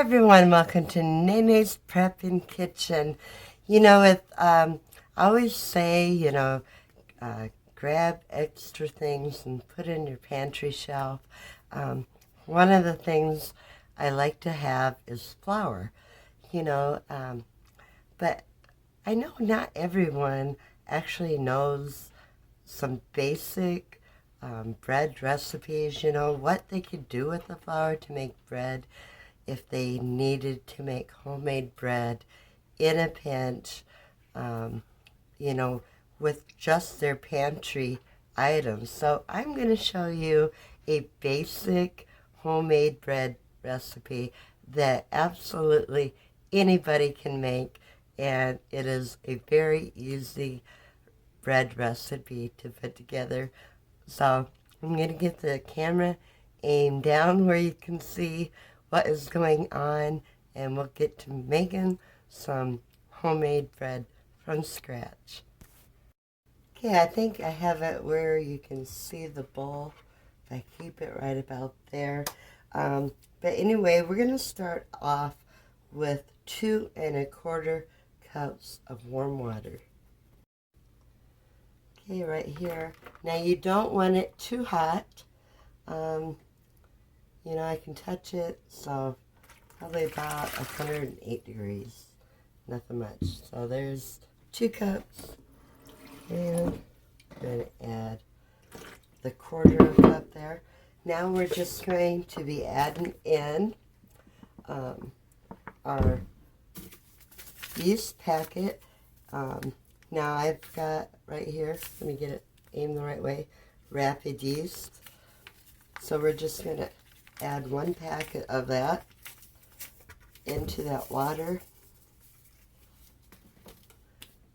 everyone, welcome to Nayna's Prepping Kitchen. I always say, grab extra things and put in your pantry shelf. One of the things I like to have is flour, but I know not everyone actually knows some basic bread recipes, what they could do with the flour to make bread if they needed to make homemade bread in a pinch, with just their pantry items. So I'm going to show you a basic homemade bread recipe that absolutely anybody can make, and it is a very easy bread recipe to put together. So I'm going to get the camera aimed down where you can see what is going on, and we'll get to making some homemade bread from scratch. Okay, I think I have it where you can see the bowl. If I keep it right about there. But anyway, we're going to start off with 2 1/4 cups of warm water. Okay, right here. Now you don't want it too hot. I can touch it, so probably about 108 degrees. Nothing much. So there's 2 cups. And I'm going to add the 1/4 cup there. Now we're just going to be adding in our yeast packet. Now I've got right here, let me get it aimed the right way, rapid yeast. So we're just going to add 1 packet of that into that water.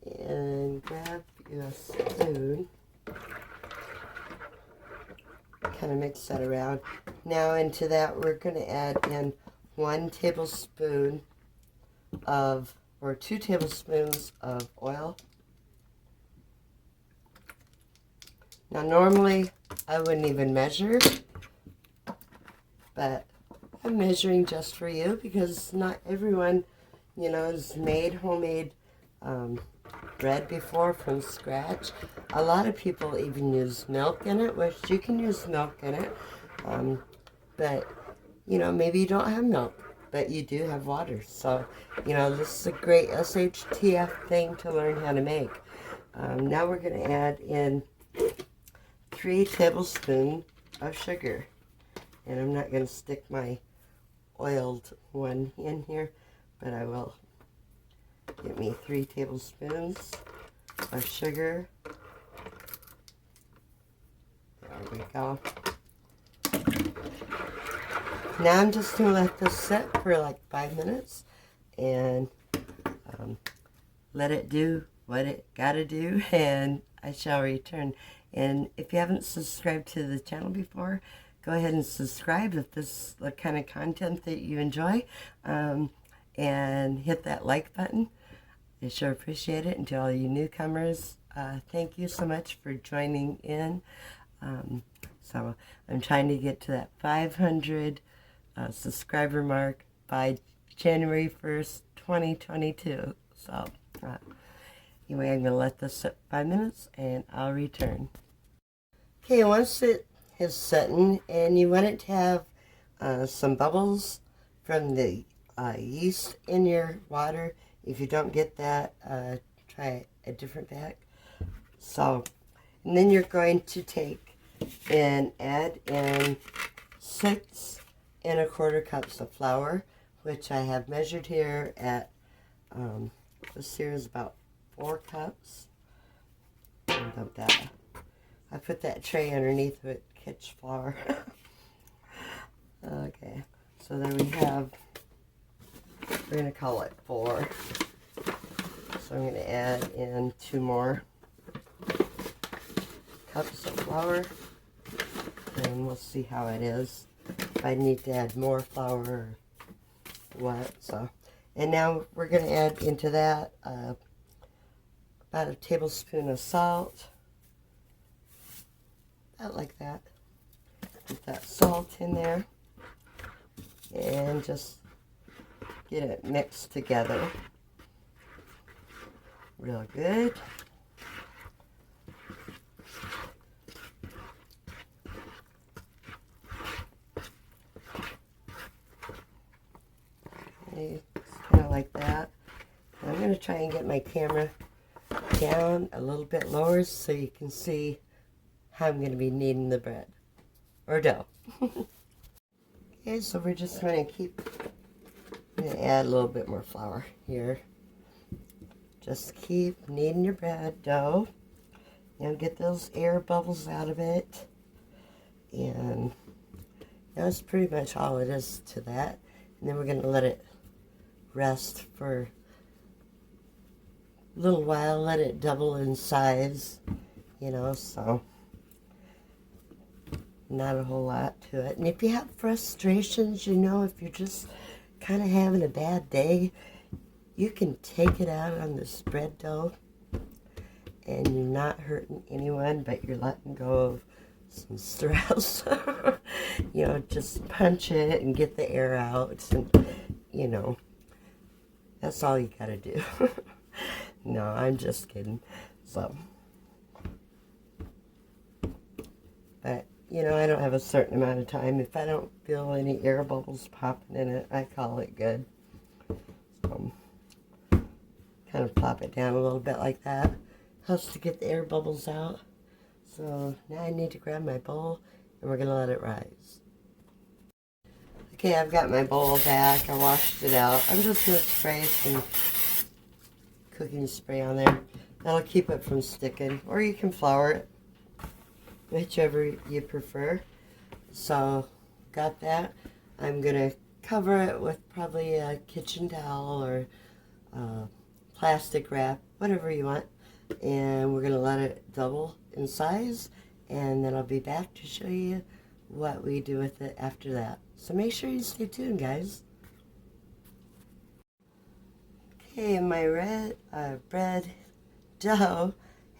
And grab your spoon. Kind of mix that around. Now into that we're going to add in 1 tablespoon of, or 2 tablespoons of oil. Now normally I wouldn't even measure, but I'm measuring just for you because not everyone, has made homemade bread before from scratch. A lot of people even use milk in it, which you can use milk in it, but maybe you don't have milk, but you do have water. So this is a great SHTF thing to learn how to make. Now we're going to add in 3 tablespoons of sugar, and I'm not going to stick my oiled one in here, but I will. Give me 3 tablespoons of sugar. There we go. Now I'm just going to let this sit for like 5 minutes and let it do what it got to do, and I shall return. And if you haven't subscribed to the channel before, go ahead and subscribe if this is the kind of content that you enjoy, and hit that like button. I sure appreciate it. And to all you newcomers, thank you so much for joining in. So I'm trying to get to that 500 subscriber mark by January 1st, 2022. So anyway, I'm going to let this sit 5 minutes and I'll return. Okay, once it is setting, and you want it to have some bubbles from the yeast in your water. If you don't get that, try a different pack. So, and then you're going to take and add in 6 1/4 cups of flour, which I have measured here at, this here is about 4 cups. And dump that. I put that tray underneath it, catch flour. Okay, so there we have, we're going to call it 4. So I'm going to add in 2 more cups of flour, and we'll see how it is. If I need to add more flour or what. So, and now we're going to add into that about a tablespoon of salt. About like that. Put that salt in there, and just get it mixed together real good. Okay, it's kind of like that. I'm going to try and get my camera down a little bit lower so you can see how I'm going to be kneading the bread or dough. Okay, so we're just going to I'm going to add a little bit more flour here. Just keep kneading your bread dough. Get those air bubbles out of it. And that's pretty much all it is to that. And then we're going to let it rest for a little while, let it double in size, so not a whole lot to it. And if you have frustrations, if you're just kind of having a bad day, you can take it out on this bread dough and you're not hurting anyone, but you're letting go of some stress. Just punch it and get the air out, and that's all you gotta do. No, I'm just kidding. So, but I don't have a certain amount of time. If I don't feel any air bubbles popping in it, I call it good. So, kind of plop it down a little bit like that. Helps to get the air bubbles out. So now I need to grab my bowl and we're gonna let it rise. Okay, I've got my bowl back. I washed it out. I'm just gonna spray some cooking spray on there. That'll keep it from sticking, or you can flour it, whichever you prefer. So, got that. I'm gonna cover it with probably a kitchen towel or plastic wrap, whatever you want. And we're gonna let it double in size, and then I'll be back to show you what we do with it after that. So make sure you stay tuned, guys. Okay, my bread dough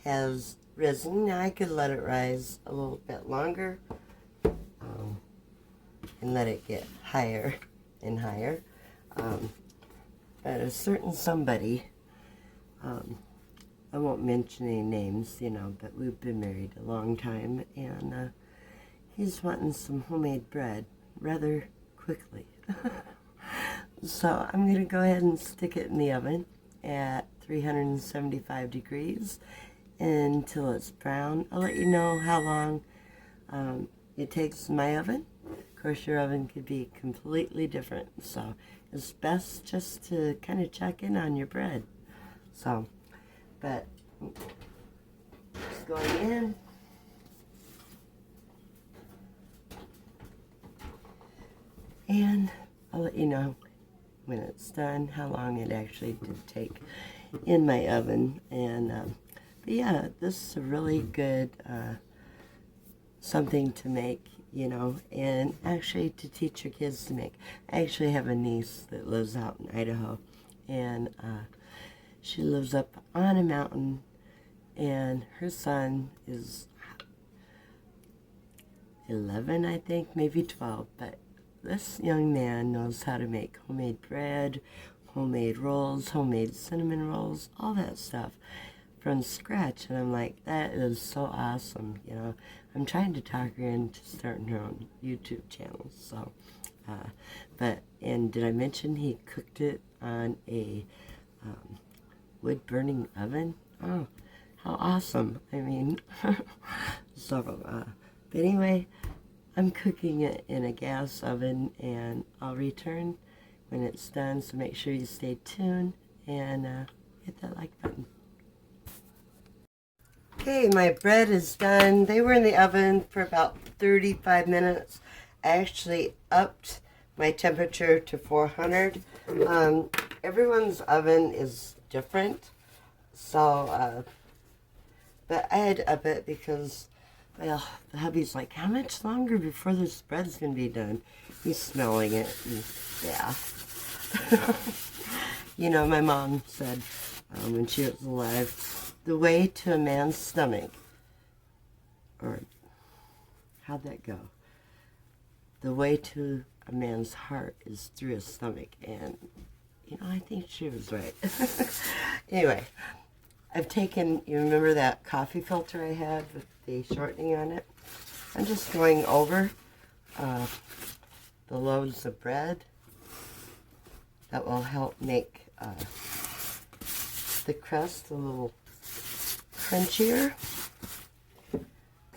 has risen. Now I could let it rise a little bit longer and let it get higher and higher. But a certain somebody, I won't mention any names, but we've been married a long time, and he's wanting some homemade bread rather quickly. So I'm going to go ahead and stick it in the oven at 375 degrees until it's brown. I'll let you know how long it takes in my oven. Of course, your oven could be completely different, so it's best just to kind of check in on your bread. So, but it's going in. And I'll let you know when it's done how long it actually did take in my oven. And but yeah, this is a really good something to make, and actually to teach your kids to make. I actually have a niece that lives out in Idaho, and she lives up on a mountain, and her son is 11, I think, maybe 12, but this young man knows how to make homemade bread, homemade rolls, homemade cinnamon rolls, all that stuff from scratch. And I'm like, that is so awesome, I'm trying to talk her into starting her own YouTube channel. So, and did I mention he cooked it on a wood-burning oven? Oh, how awesome. I mean, so, but anyway, I'm cooking it in a gas oven, and I'll return when it's done, so make sure you stay tuned and hit that like button. Okay, my bread is done. They were in the oven for about 35 minutes. I actually upped my temperature to 400. Everyone's oven is different, so, but I had to up it because, well, the hubby's like, how much longer before this bread's going to be done? He's smelling it, and yeah. My mom said when she was alive, the way to a man's stomach, or how'd that go? The way to a man's heart is through his stomach, and You know, I think she was right. Anyway, I've taken, you remember that coffee filter I had with the shortening on it? I'm just going over the loaves of bread. That will help make the crust a little crunchier.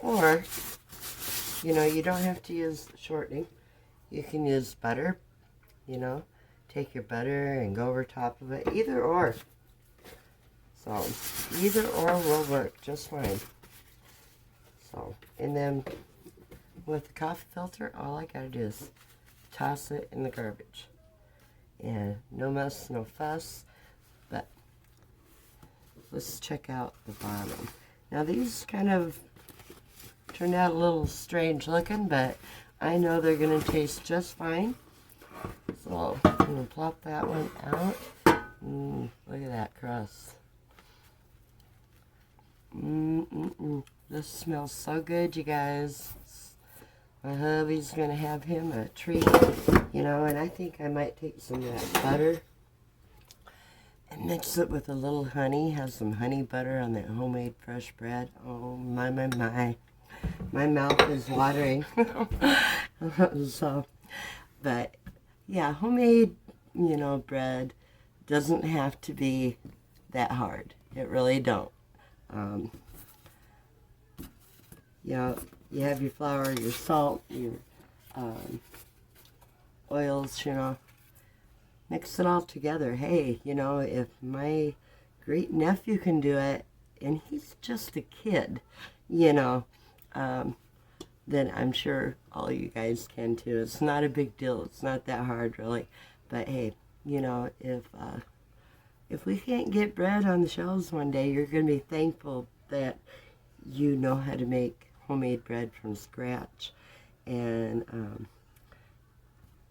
Or, you know, you don't have to use shortening. You can use butter, you know. Take your butter and go over top of it. Either or. So, either or will work just fine. So, and then with the coffee filter, all I gotta do is toss it in the garbage. And no mess, no fuss. But let's check out the bottom. Now these kind of turned out a little strange looking, but I know they're gonna taste just fine. So I'm gonna plop that one out. Look at that crust. This smells so good, you guys. My hubby's gonna have him a treat, you know, and I think I might take some of that butter and mix it with a little honey. Have some honey butter on that homemade fresh bread. Oh, my. My mouth is watering. So, but yeah, homemade, you know, bread doesn't have to be that hard. It really don't. You know, you have your flour, your salt, your oils, you know, mix it all together. Hey, you know, if my great nephew can do it, and he's just a kid, you know, then I'm sure all you guys can too. It's not a big deal. It's not that hard, really. But hey, you know, if we can't get bread on the shelves one day, you're going to be thankful that you know how to make homemade bread from scratch. And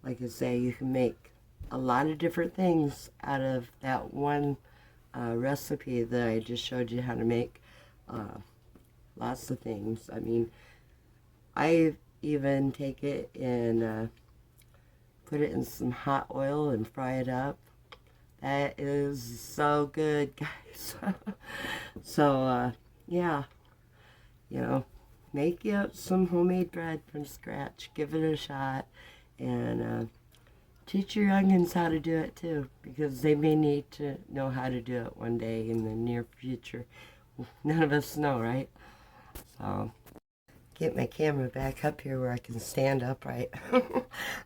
like I say, you can make a lot of different things out of that one recipe that I just showed you how to make. Lots of things. I mean, I even take it and put it in some hot oil and fry it up. That is so good, guys. So, yeah, you know, make you some homemade bread from scratch. Give it a shot. And teach your youngins how to do it, too, because they may need to know how to do it one day in the near future. None of us know, right? So, get my camera back up here where I can stand upright.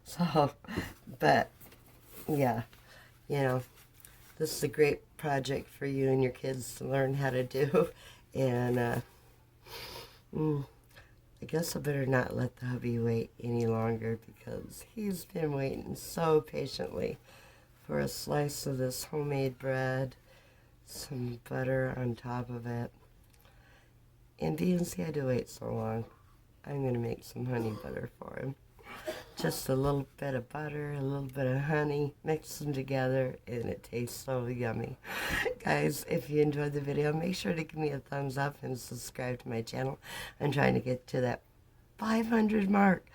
So, but, yeah, you know, this is a great project for you and your kids to learn how to do. And I guess I better not let the hubby wait any longer, because he's been waiting so patiently for a slice of this homemade bread, some butter on top of it. And being he had to wait so long, I'm going to make some honey butter for him. Just a little bit of butter, a little bit of honey, mix them together, and it tastes so yummy. Guys, if you enjoyed the video, make sure to give me a thumbs up and subscribe to my channel. I'm trying to get to that 500 mark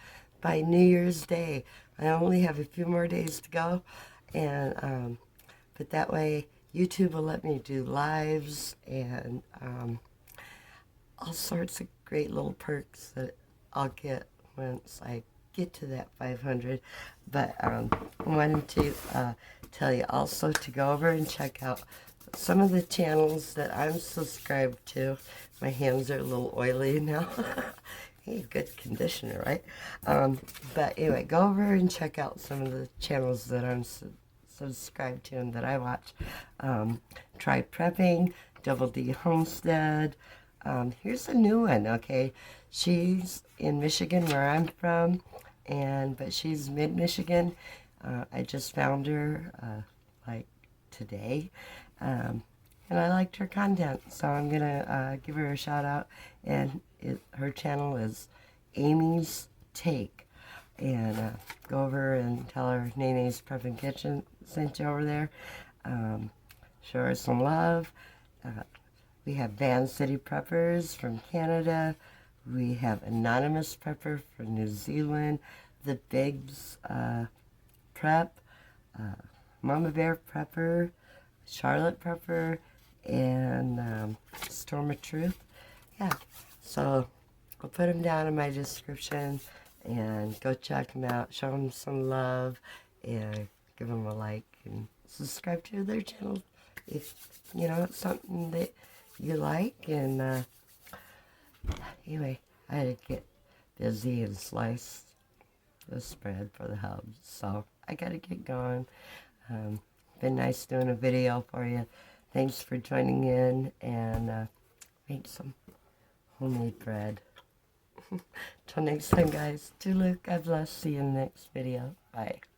by New Year's Day. I only have a few more days to go, and but that way YouTube will let me do lives and all sorts of great little perks that I'll get once I get to that 500. But I wanted to tell you also to go over and check out some of the channels that I'm subscribed to. My hands are a little oily now. Hey, good conditioner, right? But anyway, go over and check out some of the channels that I'm subscribed to and that I watch. Try Prepping, Double D Homestead. Here's a new one, okay? She's in Michigan, where I'm from, but she's mid-Michigan. I just found her, like, today, and I liked her content, so I'm gonna give her a shout-out, and her channel is Amy's Take, and go over and tell her Naynayspreppingkitchen sent you over there. Show her some love. We have Van City Preppers from Canada. We have Anonymous Prepper from New Zealand. The Bigs Prep. Mama Bear Prepper, Charlotte Prepper, and Storm of Truth. Yeah, so I'll put them down in my description, and go check them out. Show them some love, and give them a like, and subscribe to their channel if, you know, it's something that you like. And anyway, I had to get busy and slice the spread for the hubs, so I gotta get going. Been nice doing a video for you. Thanks for joining in, and make some homemade bread. Till next time, guys. Toodaloo. God bless. See you in the next video. Bye.